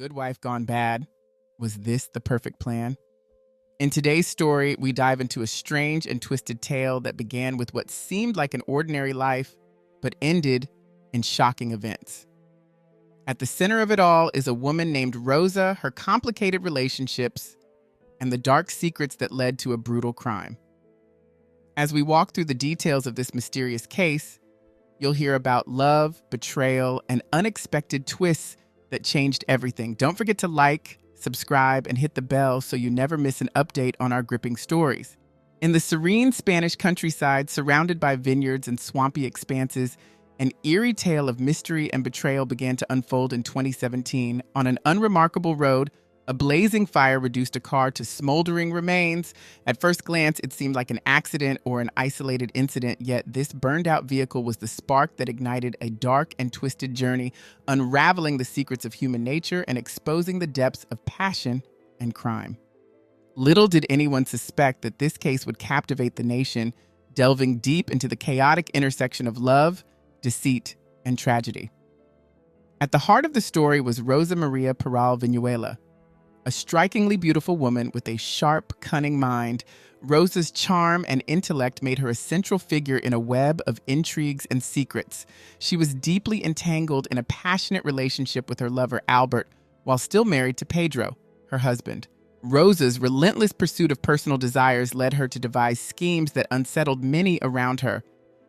Good Wife Gone Bad. Was this the perfect plan? In today's story, we dive into a strange and twisted tale that began with what seemed like an ordinary life, but ended in shocking events. At the center of it all is a woman named Rosa, her complicated relationships, and the dark secrets that led to a brutal crime. As we walk through the details of this mysterious case, you'll hear about love, betrayal, and unexpected twists that changed everything. Don't forget to like, subscribe, and hit the bell so you never miss an update on our gripping stories. In the serene Spanish countryside, surrounded by vineyards and swampy expanses, an eerie tale of mystery and betrayal began to unfold in 2017. On an unremarkable road, a blazing fire reduced a car to smoldering remains. At first glance, it seemed like an accident or an isolated incident, yet this burned-out vehicle was the spark that ignited a dark and twisted journey, unraveling the secrets of human nature and exposing the depths of passion and crime. Little did anyone suspect that this case would captivate the nation, delving deep into the chaotic intersection of love, deceit, and tragedy. At the heart of the story was Rosa Maria Peral Vinuela, a strikingly beautiful woman with a sharp, cunning mind. Rosa's charm and intellect made her a central figure in a web of intrigues and secrets. She was deeply entangled in a passionate relationship with her lover Albert, while still married to Pedro, her husband. Rosa's relentless pursuit of personal desires led her to devise schemes that unsettled many around her.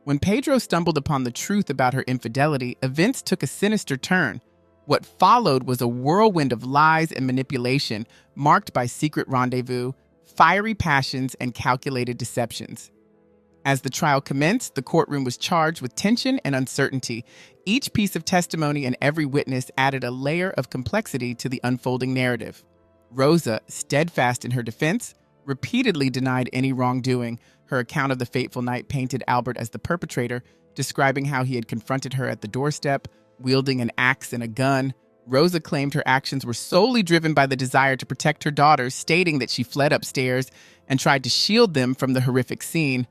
When Pedro stumbled upon the truth about her infidelity, events took a sinister turn. What followed was a whirlwind of lies and manipulation, marked by secret rendezvous, fiery passions, and calculated deceptions. As the trial commenced, the courtroom was charged with tension and uncertainty. Each piece of testimony and every witness added a layer of complexity to the unfolding narrative. Rosa, steadfast in her defense, repeatedly denied any wrongdoing. Her account of the fateful night painted Albert as the perpetrator, describing how he had confronted her at the doorstep, wielding an axe and a gun. Rosa claimed her actions were solely driven by the desire to protect her daughters, stating that she fled upstairs and tried to shield them from the horrific scene.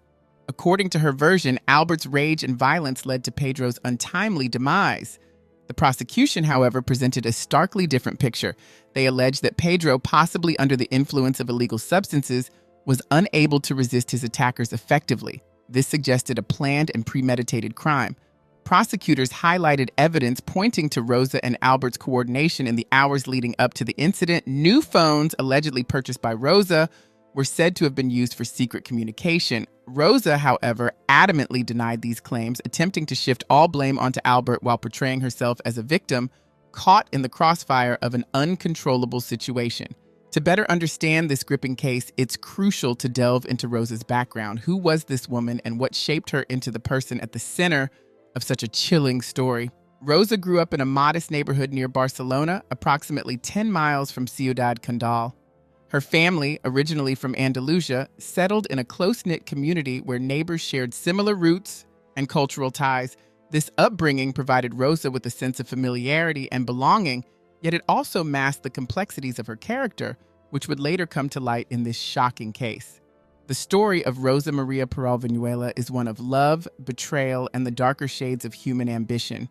According to her version, Albert's rage and violence led to Pedro's untimely demise. The prosecution, however, presented a starkly different picture. They alleged that Pedro, possibly under the influence of illegal substances, was unable to resist his attackers effectively. This suggested a planned and premeditated crime. Prosecutors highlighted evidence pointing to Rosa and Albert's coordination in the hours leading up to the incident. New phones, allegedly purchased by Rosa, were said to have been used for secret communication. Rosa, however, adamantly denied these claims, attempting to shift all blame onto Albert while portraying herself as a victim caught in the crossfire of an uncontrollable situation. To better understand this gripping case, it's crucial to delve into Rosa's background. Who was this woman and what shaped her into the person at the center of such a chilling story? Rosa grew up in a modest neighborhood near Barcelona, approximately 10 miles from Ciudad Condal. Her family, originally from Andalusia, settled in a close-knit community where neighbors shared similar roots and cultural ties. This upbringing provided Rosa with a sense of familiarity and belonging, yet it also masked the complexities of her character, which would later come to light in this shocking case. The story of Rosa Maria Peral Vinuela is one of love, betrayal, and the darker shades of human ambition.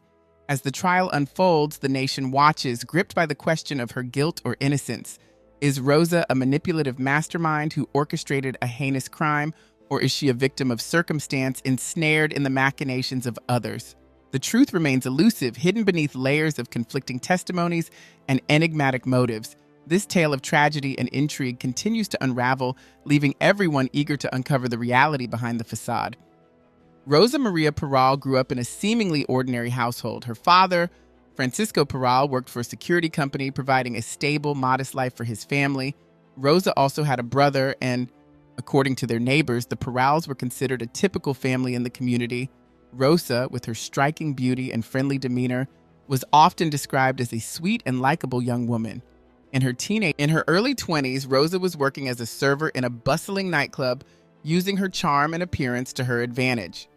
As the trial unfolds, the nation watches, gripped by the question of her guilt or innocence. Is Rosa a manipulative mastermind who orchestrated a heinous crime, or is she a victim of circumstance ensnared in the machinations of others? The truth remains elusive, hidden beneath layers of conflicting testimonies and enigmatic motives. This tale of tragedy and intrigue continues to unravel, leaving everyone eager to uncover the reality behind the facade. Rosa Maria Peral grew up in a seemingly ordinary household. Her father, Francisco Peral, worked for a security company, providing a stable, modest life for his family. Rosa also had a brother, and according to their neighbors, the Perals were considered a typical family in the community. Rosa, with her striking beauty and friendly demeanor, was often described as a sweet and likable young woman. In her early 20s, Rosa was working as a server in a bustling nightclub, using her charm and appearance to her advantage.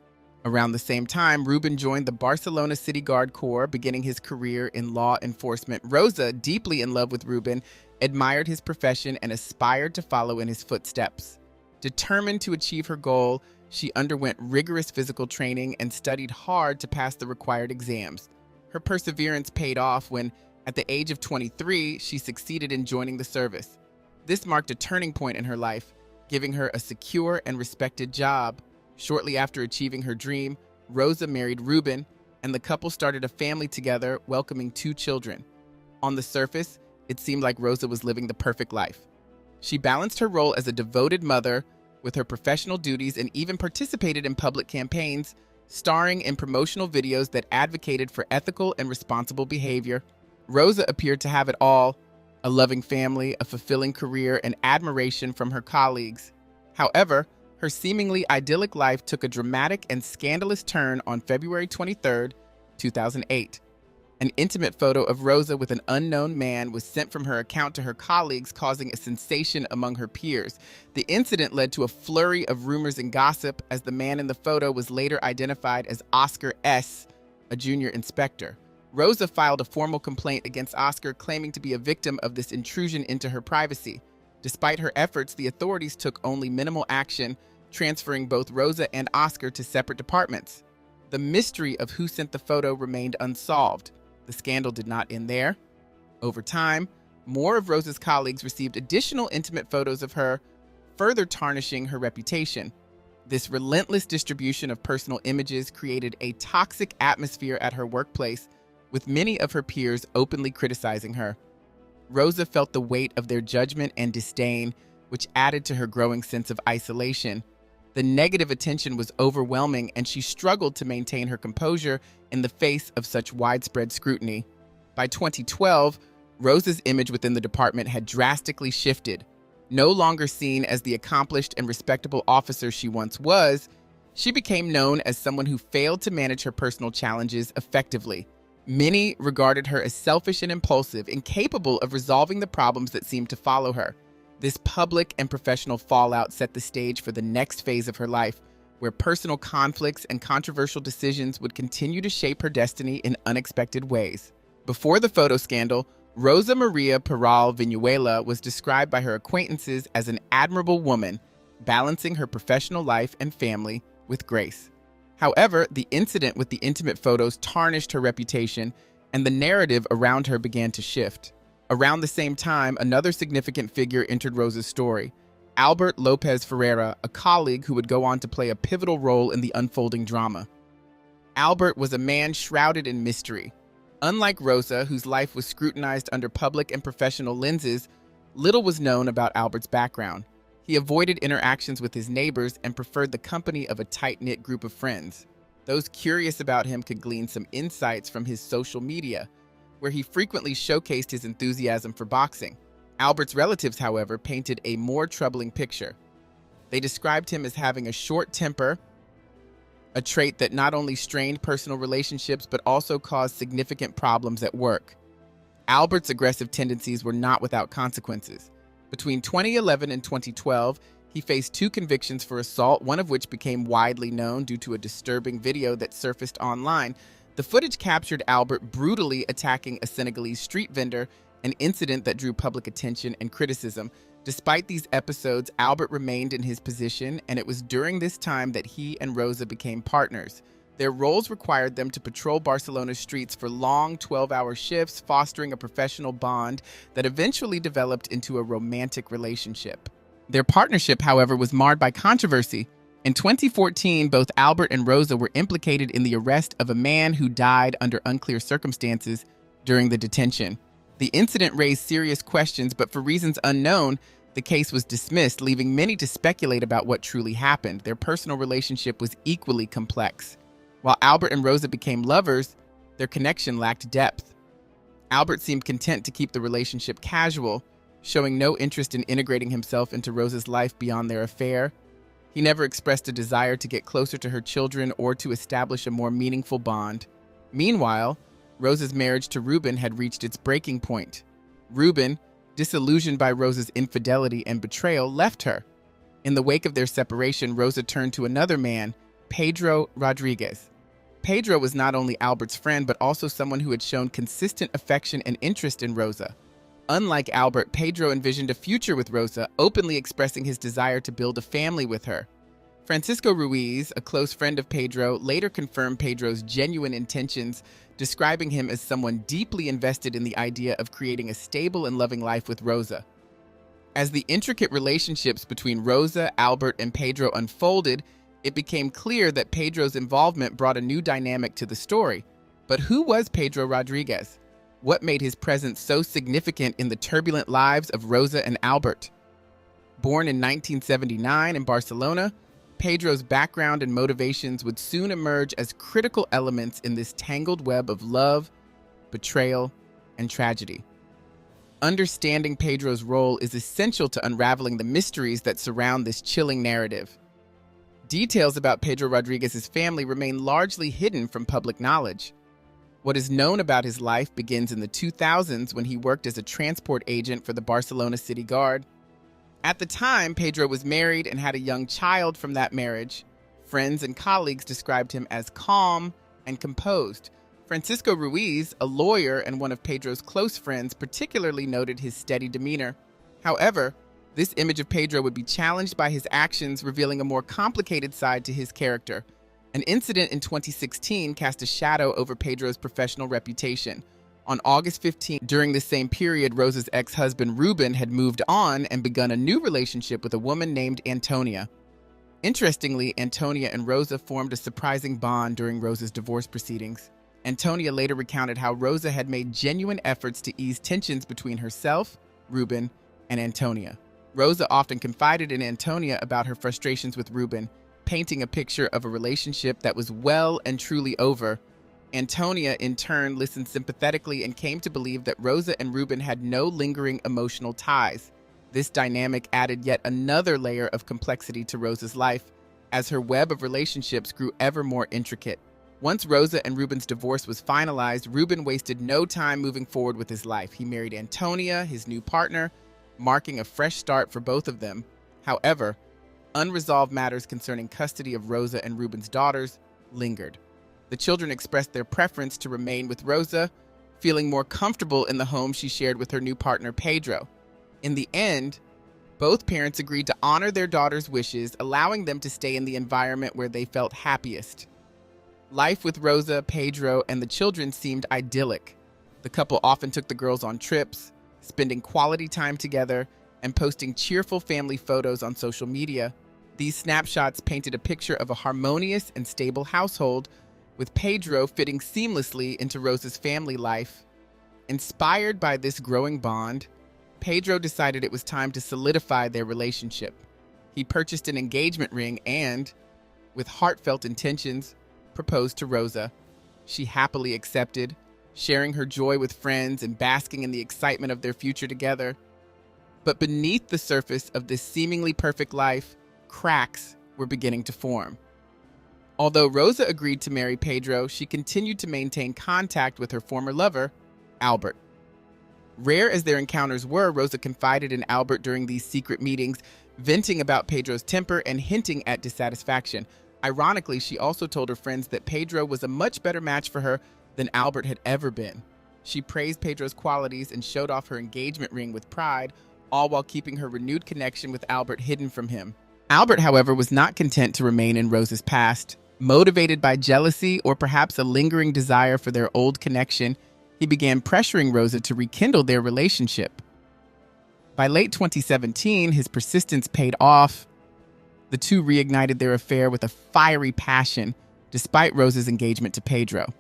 Around the same time, Ruben joined the Barcelona City Guard Corps, beginning his career in law enforcement. Rosa, deeply in love with Ruben, admired his profession and aspired to follow in his footsteps. Determined to achieve her goal, she underwent rigorous physical training and studied hard to pass the required exams. Her perseverance paid off when, At the age of 23, she succeeded in joining the service. This marked a turning point in her life, giving her a secure and respected job. Shortly after achieving her dream, Rosa married Ruben, and the couple started a family together, welcoming 2 children. On the surface, it seemed like Rosa was living the perfect life. She balanced her role as a devoted mother with her professional duties and even participated in public campaigns, starring in promotional videos that advocated for ethical and responsible behavior. Rosa appeared to have it all: a loving family, a fulfilling career, and admiration from her colleagues. However, her seemingly idyllic life took a dramatic and scandalous turn on February 23, 2008. An intimate photo of Rosa with an unknown man was sent from her account to her colleagues, causing a sensation among her peers. The incident led to a flurry of rumors and gossip, as the man in the photo was later identified as Oscar S., a junior inspector. Rosa filed a formal complaint against Oscar, claiming to be a victim of this intrusion into her privacy. Despite her efforts, the authorities took only minimal action, transferring both Rosa and Oscar to separate departments. The mystery of who sent the photo remained unsolved. The scandal did not end there. Over time, more of Rosa's colleagues received additional intimate photos of her, further tarnishing her reputation. This relentless distribution of personal images created a toxic atmosphere at her workplace, with many of her peers openly criticizing her. Rosa felt the weight of their judgment and disdain, which added to her growing sense of isolation. The negative attention was overwhelming, and she struggled to maintain her composure in the face of such widespread scrutiny. By 2012, Rosa's image within the department had drastically shifted. No longer seen as the accomplished and respectable officer she once was, she became known as someone who failed to manage her personal challenges effectively. Many regarded her as selfish and impulsive, incapable of resolving the problems that seemed to follow her. This public and professional fallout set the stage for the next phase of her life, where personal conflicts and controversial decisions would continue to shape her destiny in unexpected ways. Before the photo scandal, Rosa Maria Peral Vinuela was described by her acquaintances as an admirable woman, balancing her professional life and family with grace. However, the incident with the intimate photos tarnished her reputation, and the narrative around her began to shift. Around the same time, another significant figure entered Rosa's story: Albert Lopez Ferreira, a colleague who would go on to play a pivotal role in the unfolding drama. Albert was a man shrouded in mystery. Unlike Rosa, whose life was scrutinized under public and professional lenses, little was known about Albert's background. He avoided interactions with his neighbors and preferred the company of a tight-knit group of friends. Those curious about him could glean some insights from his social media, where he frequently showcased his enthusiasm for boxing. Albert's relatives, however, painted a more troubling picture. They described him as having a short temper, a trait that not only strained personal relationships but also caused significant problems at work. Albert's aggressive tendencies were not without consequences. Between 2011 and 2012, he faced 2 convictions for assault, one of which became widely known due to a disturbing video that surfaced online. The footage captured Albert brutally attacking a Senegalese street vendor, an incident that drew public attention and criticism. Despite these episodes, Albert remained in his position, and it was during this time that he and Rosa became partners. Their roles required them to patrol Barcelona's streets for long 12-hour shifts, fostering a professional bond that eventually developed into a romantic relationship. Their partnership, however, was marred by controversy. In 2014, both Albert and Rosa were implicated in the arrest of a man who died under unclear circumstances during the detention. The incident raised serious questions, but for reasons unknown, the case was dismissed, leaving many to speculate about what truly happened. Their personal relationship was equally complex. While Albert and Rosa became lovers, their connection lacked depth. Albert seemed content to keep the relationship casual, showing no interest in integrating himself into Rosa's life beyond their affair. He never expressed a desire to get closer to her children or to establish a more meaningful bond. Meanwhile, Rosa's marriage to Ruben had reached its breaking point. Ruben, disillusioned by Rosa's infidelity and betrayal, left her. In the wake of their separation, Rosa turned to another man, Pedro Rodriguez. Pedro was not only Albert's friend, but also someone who had shown consistent affection and interest in Rosa. Unlike Albert, Pedro envisioned a future with Rosa, openly expressing his desire to build a family with her. Francisco Ruiz, a close friend of Pedro, later confirmed Pedro's genuine intentions, describing him as someone deeply invested in the idea of creating a stable and loving life with Rosa. As the intricate relationships between Rosa, Albert, and Pedro unfolded, it became clear that Pedro's involvement brought a new dynamic to the story. But who was Pedro Rodriguez? What made his presence so significant in the turbulent lives of Rosa and Albert? Born in 1979 in Barcelona, Pedro's background and motivations would soon emerge as critical elements in this tangled web of love, betrayal, and tragedy. Understanding Pedro's role is essential to unraveling the mysteries that surround this chilling narrative. Details about Pedro Rodriguez's family remain largely hidden from public knowledge. What is known about his life begins in the 2000s when he worked as a transport agent for the Barcelona City Guard. At the time, Pedro was married and had a young child from that marriage. Friends and colleagues described him as calm and composed. Francisco Ruiz, a lawyer and one of Pedro's close friends, particularly noted his steady demeanor. However, this image of Pedro would be challenged by his actions, revealing a more complicated side to his character. An incident in 2016 cast a shadow over Pedro's professional reputation. On August 15, during the same period, Rosa's ex-husband Ruben had moved on and begun a new relationship with a woman named Antonia. Interestingly, Antonia and Rosa formed a surprising bond during Rosa's divorce proceedings. Antonia later recounted how Rosa had made genuine efforts to ease tensions between herself, Ruben, and Antonia. Rosa often confided in Antonia about her frustrations with Ruben, painting a picture of a relationship that was well and truly over. Antonia, in turn, listened sympathetically and came to believe that Rosa and Ruben had no lingering emotional ties. This dynamic added yet another layer of complexity to Rosa's life, as her web of relationships grew ever more intricate. Once Rosa and Ruben's divorce was finalized, Ruben wasted no time moving forward with his life. He married Antonia, his new partner, marking a fresh start for both of them. However, unresolved matters concerning custody of Rosa and Ruben's daughters lingered. The children expressed their preference to remain with Rosa, feeling more comfortable in the home she shared with her new partner, Pedro. In the end, both parents agreed to honor their daughters' wishes, allowing them to stay in the environment where they felt happiest. Life with Rosa, Pedro, and the children seemed idyllic. The couple often took the girls on trips, spending quality time together and posting cheerful family photos on social media. These snapshots painted a picture of a harmonious and stable household, with Pedro fitting seamlessly into Rosa's family life. Inspired by this growing bond, Pedro decided it was time to solidify their relationship. He purchased an engagement ring and, with heartfelt intentions, proposed to Rosa. She happily accepted, sharing her joy with friends and basking in the excitement of their future together. But beneath the surface of this seemingly perfect life, cracks were beginning to form. Although Rosa agreed to marry Pedro, she continued to maintain contact with her former lover, Albert. Rare as their encounters were, Rosa confided in Albert during these secret meetings, venting about Pedro's temper and hinting at dissatisfaction. Ironically, she also told her friends that Pedro was a much better match for her than Albert had ever been. She praised Pedro's qualities and showed off her engagement ring with pride, all while keeping her renewed connection with Albert hidden from him. Albert, however, was not content to remain in Rosa's past. Motivated by jealousy or perhaps a lingering desire for their old connection, he began pressuring Rosa to rekindle their relationship. By late 2017, his persistence paid off. The two reignited their affair with a fiery passion, despite Rosa's engagement to Pedro.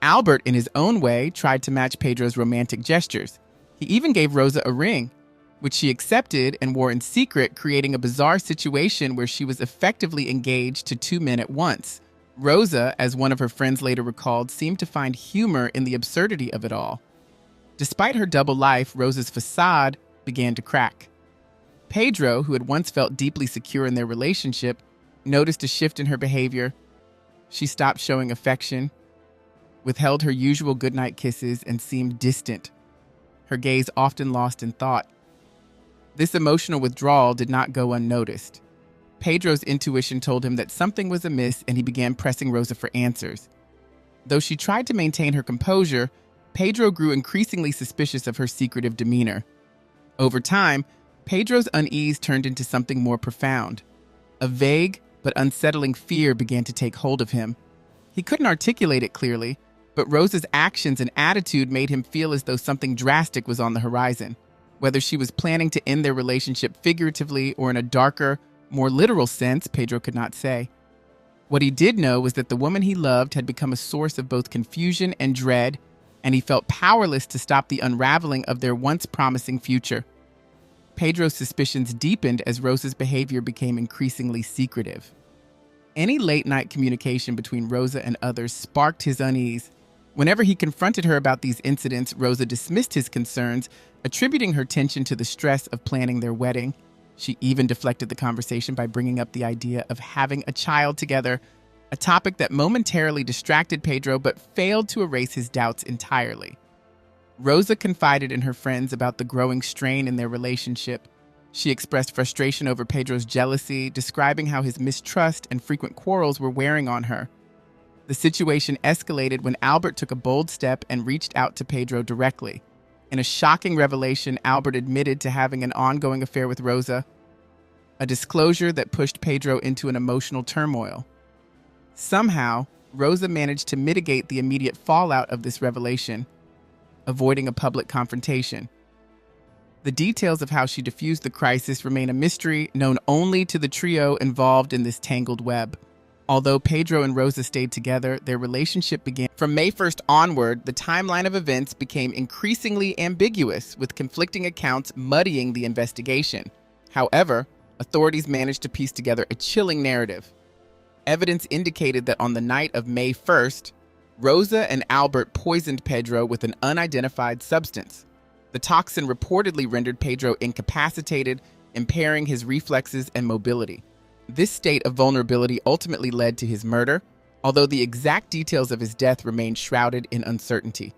Albert, in his own way, tried to match Pedro's romantic gestures. He even gave Rosa a ring, which she accepted and wore in secret, creating a bizarre situation where she was effectively engaged to two men at once. Rosa, as one of her friends later recalled, seemed to find humor in the absurdity of it all. Despite her double life, Rosa's facade began to crack. Pedro, who had once felt deeply secure in their relationship, noticed a shift in her behavior. She stopped showing affection, withheld her usual goodnight kisses, and seemed distant, her gaze often lost in thought. This emotional withdrawal did not go unnoticed. Pedro's intuition told him that something was amiss, and he began pressing Rosa for answers. Though she tried to maintain her composure, Pedro grew increasingly suspicious of her secretive demeanor. Over time, Pedro's unease turned into something more profound, A vague but unsettling fear began to take hold of him. He couldn't articulate it clearly, but Rosa's actions and attitude made him feel as though something drastic was on the horizon. Whether she was planning to end their relationship figuratively or in a darker, more literal sense, Pedro could not say. What he did know was that the woman he loved had become a source of both confusion and dread, and he felt powerless to stop the unraveling of their once promising future. Pedro's suspicions deepened as Rosa's behavior became increasingly secretive. Any late-night communication between Rosa and others sparked his unease. Whenever he confronted her about these incidents, Rosa dismissed his concerns, attributing her tension to the stress of planning their wedding. She even deflected the conversation by bringing up the idea of having a child together, a topic that momentarily distracted Pedro but failed to erase his doubts entirely. Rosa confided in her friends about the growing strain in their relationship. She expressed frustration over Pedro's jealousy, describing how his mistrust and frequent quarrels were wearing on her. The situation escalated when Albert took a bold step and reached out to Pedro directly. In a shocking revelation, Albert admitted to having an ongoing affair with Rosa, a disclosure that pushed Pedro into an emotional turmoil. Somehow, Rosa managed to mitigate the immediate fallout of this revelation, avoiding a public confrontation. The details of how she diffused the crisis remain a mystery known only to the trio involved in this tangled web. Although Pedro and Rosa stayed together, their relationship began. From May 1st onward, the timeline of events became increasingly ambiguous, with conflicting accounts muddying the investigation. However, authorities managed to piece together a chilling narrative. Evidence indicated that on the night of May 1st, Rosa and Albert poisoned Pedro with an unidentified substance. The toxin reportedly rendered Pedro incapacitated, impairing his reflexes and mobility. This state of vulnerability ultimately led to his murder, although the exact details of his death remained shrouded in uncertainty.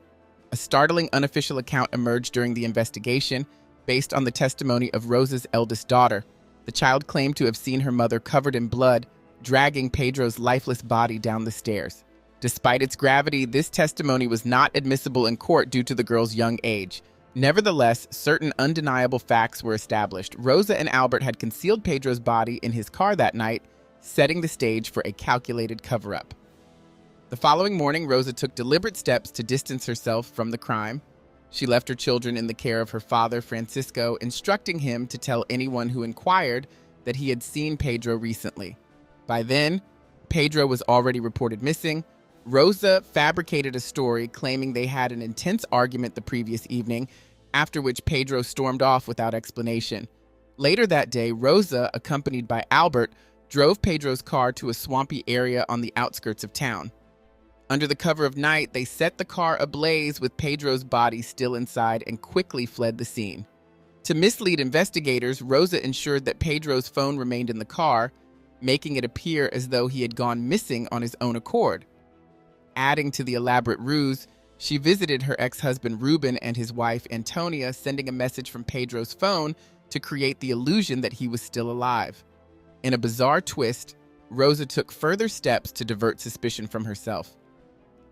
A startling unofficial account emerged during the investigation, based on the testimony of Rosa's eldest daughter. The child claimed to have seen her mother covered in blood, dragging Pedro's lifeless body down the stairs. Despite its gravity, this testimony was not admissible in court due to the girl's young age. Nevertheless, certain undeniable facts were established. Rosa and Albert had concealed Pedro's body in his car that night, setting the stage for a calculated cover-up. The following morning, Rosa took deliberate steps to distance herself from the crime. She left her children in the care of her father, Francisco, instructing him to tell anyone who inquired that he had seen Pedro recently. By then, Pedro was already reported missing. Rosa fabricated a story claiming they had an intense argument the previous evening, after which Pedro stormed off without explanation. Later that day, Rosa, accompanied by Albert, drove Pedro's car to a swampy area on the outskirts of town. Under the cover of night, they set the car ablaze with Pedro's body still inside and quickly fled the scene. To mislead investigators, Rosa ensured that Pedro's phone remained in the car, making it appear as though he had gone missing on his own accord. Adding to the elaborate ruse, she visited her ex-husband Ruben and his wife Antonia, sending a message from Pedro's phone to create the illusion that he was still alive. In a bizarre twist, Rosa took further steps to divert suspicion from herself.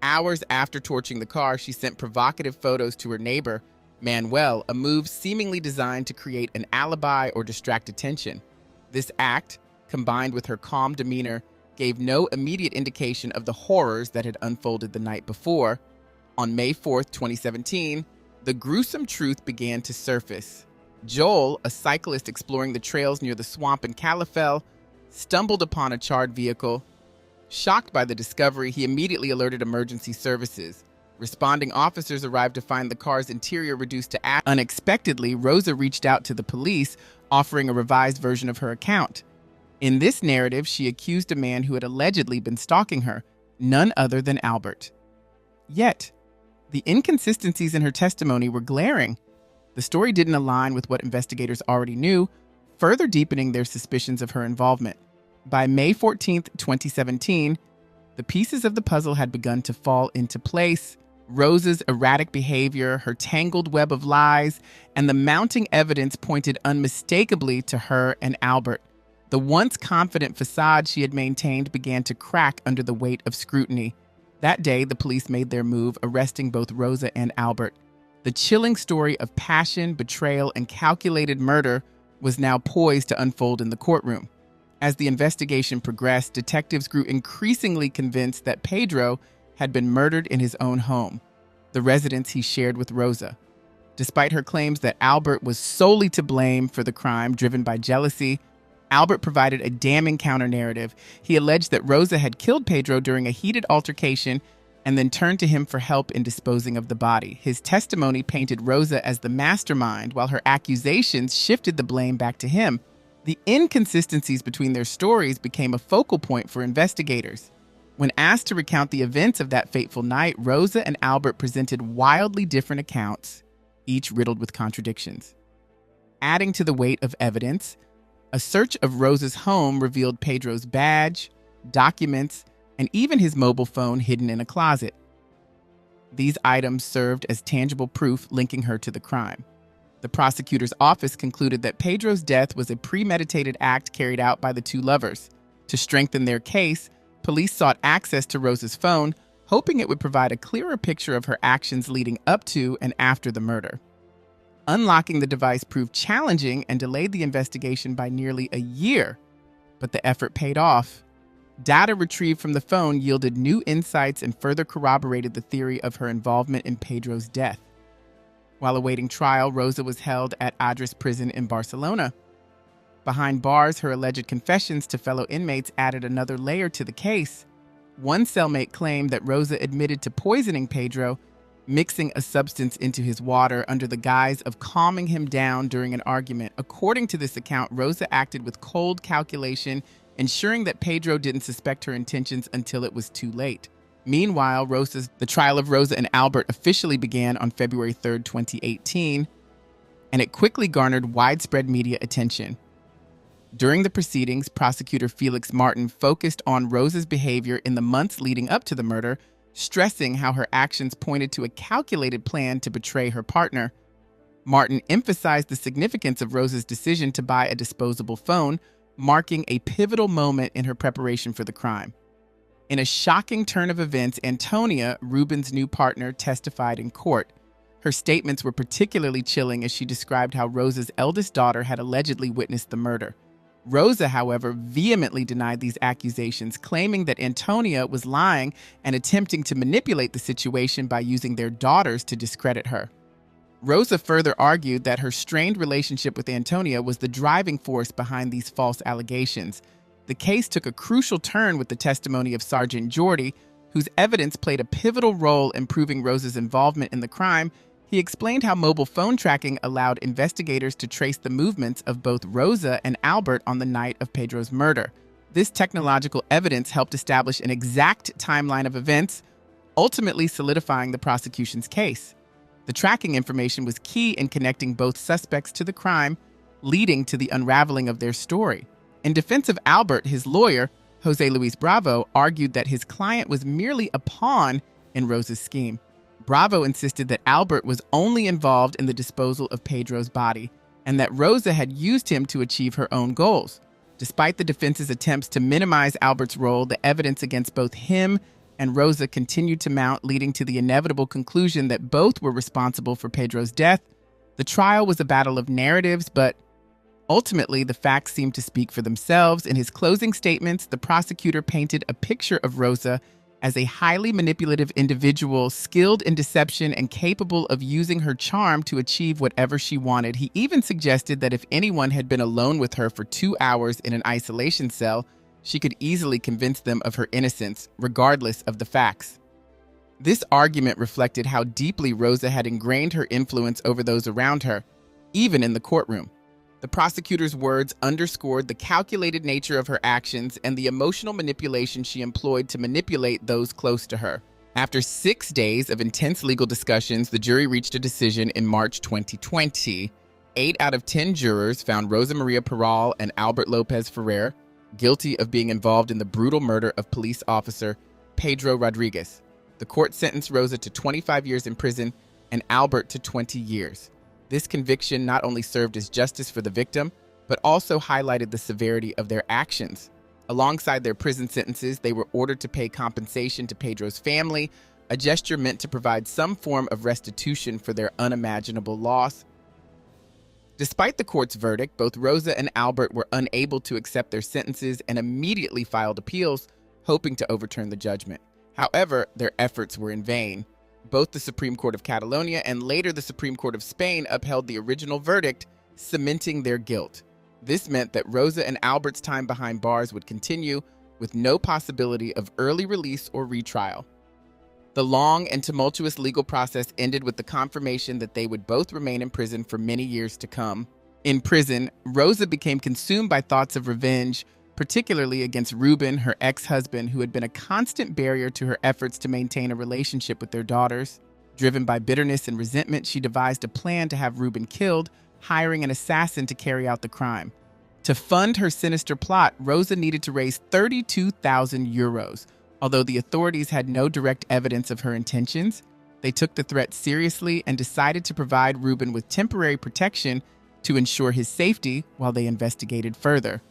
Hours after torching the car, she sent provocative photos to her neighbor, Manuel, a move seemingly designed to create an alibi or distract attention. This act, combined with her calm demeanor, gave no immediate indication of the horrors that had unfolded the night before. On May 4th, 2017, the gruesome truth began to surface. Joel, a cyclist exploring the trails near the swamp in Calafell, stumbled upon a charred vehicle. Shocked by the discovery, he immediately alerted emergency services. Responding officers arrived to find the car's interior reduced to ash. Unexpectedly, Rosa reached out to the police, offering a revised version of her account. In this narrative, she accused a man who had allegedly been stalking her, none other than Albert. Yet, the inconsistencies in her testimony were glaring. The story didn't align with what investigators already knew, further deepening their suspicions of her involvement. By May 14th, 2017, the pieces of the puzzle had begun to fall into place. Rosa's erratic behavior, her tangled web of lies, and the mounting evidence pointed unmistakably to her and Albert. The once confident facade she had maintained began to crack under the weight of scrutiny. That day, the police made their move, arresting both Rosa and Albert. The chilling story of passion, betrayal, and calculated murder was now poised to unfold in the courtroom. As the investigation progressed, detectives grew increasingly convinced that Pedro had been murdered in his own home, the residence he shared with Rosa. Despite her claims that Albert was solely to blame for the crime driven by jealousy, Albert provided a damning counter-narrative. He alleged that Rosa had killed Pedro during a heated altercation and then turned to him for help in disposing of the body. His testimony painted Rosa as the mastermind, while her accusations shifted the blame back to him. The inconsistencies between their stories became a focal point for investigators. When asked to recount the events of that fateful night, Rosa and Albert presented wildly different accounts, each riddled with contradictions. Adding to the weight of evidence, a search of Rosa's home revealed Pedro's badge, documents, and even his mobile phone hidden in a closet. These items served as tangible proof linking her to the crime. The prosecutor's office concluded that Pedro's death was a premeditated act carried out by the two lovers. To strengthen their case, police sought access to Rosa's phone, hoping it would provide a clearer picture of her actions leading up to and after the murder. Unlocking the device proved challenging and delayed the investigation by nearly a year, but the effort paid off. Data retrieved from the phone yielded new insights and further corroborated the theory of her involvement in Pedro's death. While awaiting trial, Rosa was held at Adres prison in Barcelona. Behind bars, her alleged confessions to fellow inmates added another layer to the case. One cellmate claimed that Rosa admitted to poisoning Pedro, mixing a substance into his water under the guise of calming him down during an argument. According to this account, Rosa acted with cold calculation, ensuring that Pedro didn't suspect her intentions until it was too late. Meanwhile, the trial of Rosa and Albert officially began on February 3, 2018, and it quickly garnered widespread media attention. During the proceedings, prosecutor Felix Martin focused on Rosa's behavior in the months leading up to the murder, stressing how her actions pointed to a calculated plan to betray her partner. Martin emphasized the significance of Rosa's decision to buy a disposable phone, marking a pivotal moment in her preparation for the crime. In a shocking turn of events, Antonia, Ruben's new partner, testified in court. Her statements were particularly chilling as she described how Rosa's eldest daughter had allegedly witnessed the murder. Rosa, however, vehemently denied these accusations, claiming that Antonia was lying and attempting to manipulate the situation by using their daughters to discredit her. Rosa further argued that her strained relationship with Antonia was the driving force behind these false allegations. The case took a crucial turn with the testimony of Sergeant Jordi, whose evidence played a pivotal role in proving Rosa's involvement in the crime. He explained how mobile phone tracking allowed investigators to trace the movements of both Rosa and Albert on the night of Pedro's murder. This technological evidence helped establish an exact timeline of events, ultimately solidifying the prosecution's case. The tracking information was key in connecting both suspects to the crime, leading to the unraveling of their story. In defense of Albert, his lawyer, Jose Luis Bravo, argued that his client was merely a pawn in Rosa's scheme. Bravo insisted that Albert was only involved in the disposal of Pedro's body and that Rosa had used him to achieve her own goals. Despite the defense's attempts to minimize Albert's role, the evidence against both him and Rosa continued to mount, leading to the inevitable conclusion that both were responsible for Pedro's death. The trial was a battle of narratives, but ultimately the facts seemed to speak for themselves. In his closing statements, the prosecutor painted a picture of Rosa as a highly manipulative individual, skilled in deception and capable of using her charm to achieve whatever she wanted. He even suggested that if anyone had been alone with her for 2 hours in an isolation cell, she could easily convince them of her innocence, regardless of the facts. This argument reflected how deeply Rosa had ingrained her influence over those around her, even in the courtroom. The prosecutor's words underscored the calculated nature of her actions and the emotional manipulation she employed to manipulate those close to her. After 6 days of intense legal discussions, the jury reached a decision in March 2020. 8 out of 10 jurors found Rosa Maria Peral and Albert Lopez Ferrer guilty of being involved in the brutal murder of police officer Pedro Rodriguez. The court sentenced Rosa to 25 years in prison and Albert to 20 years. This conviction not only served as justice for the victim, but also highlighted the severity of their actions. Alongside their prison sentences, they were ordered to pay compensation to Pedro's family, a gesture meant to provide some form of restitution for their unimaginable loss. Despite the court's verdict, both Rosa and Albert were unable to accept their sentences and immediately filed appeals, hoping to overturn the judgment. However, their efforts were in vain. Both the Supreme Court of Catalonia and later the Supreme Court of Spain upheld the original verdict, cementing their guilt. This meant that Rosa and Albert's time behind bars would continue, with no possibility of early release or retrial. The long and tumultuous legal process ended with the confirmation that they would both remain in prison for many years to come. In prison, Rosa became consumed by thoughts of revenge, particularly against Ruben, her ex-husband, who had been a constant barrier to her efforts to maintain a relationship with their daughters. Driven by bitterness and resentment, she devised a plan to have Ruben killed, hiring an assassin to carry out the crime. To fund her sinister plot, Rosa needed to raise 32,000 euros. Although the authorities had no direct evidence of her intentions, they took the threat seriously and decided to provide Ruben with temporary protection to ensure his safety while they investigated further.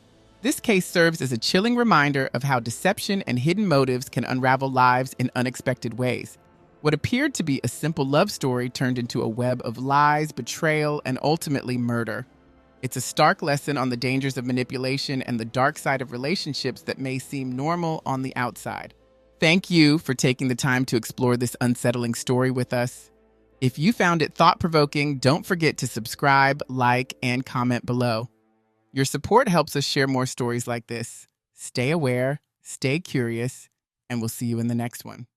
This case serves as a chilling reminder of how deception and hidden motives can unravel lives in unexpected ways. What appeared to be a simple love story turned into a web of lies, betrayal, and ultimately murder. It's a stark lesson on the dangers of manipulation and the dark side of relationships that may seem normal on the outside. Thank you for taking the time to explore this unsettling story with us. If you found it thought-provoking, don't forget to subscribe, like, and comment below. Your support helps us share more stories like this. Stay aware, stay curious, and we'll see you in the next one.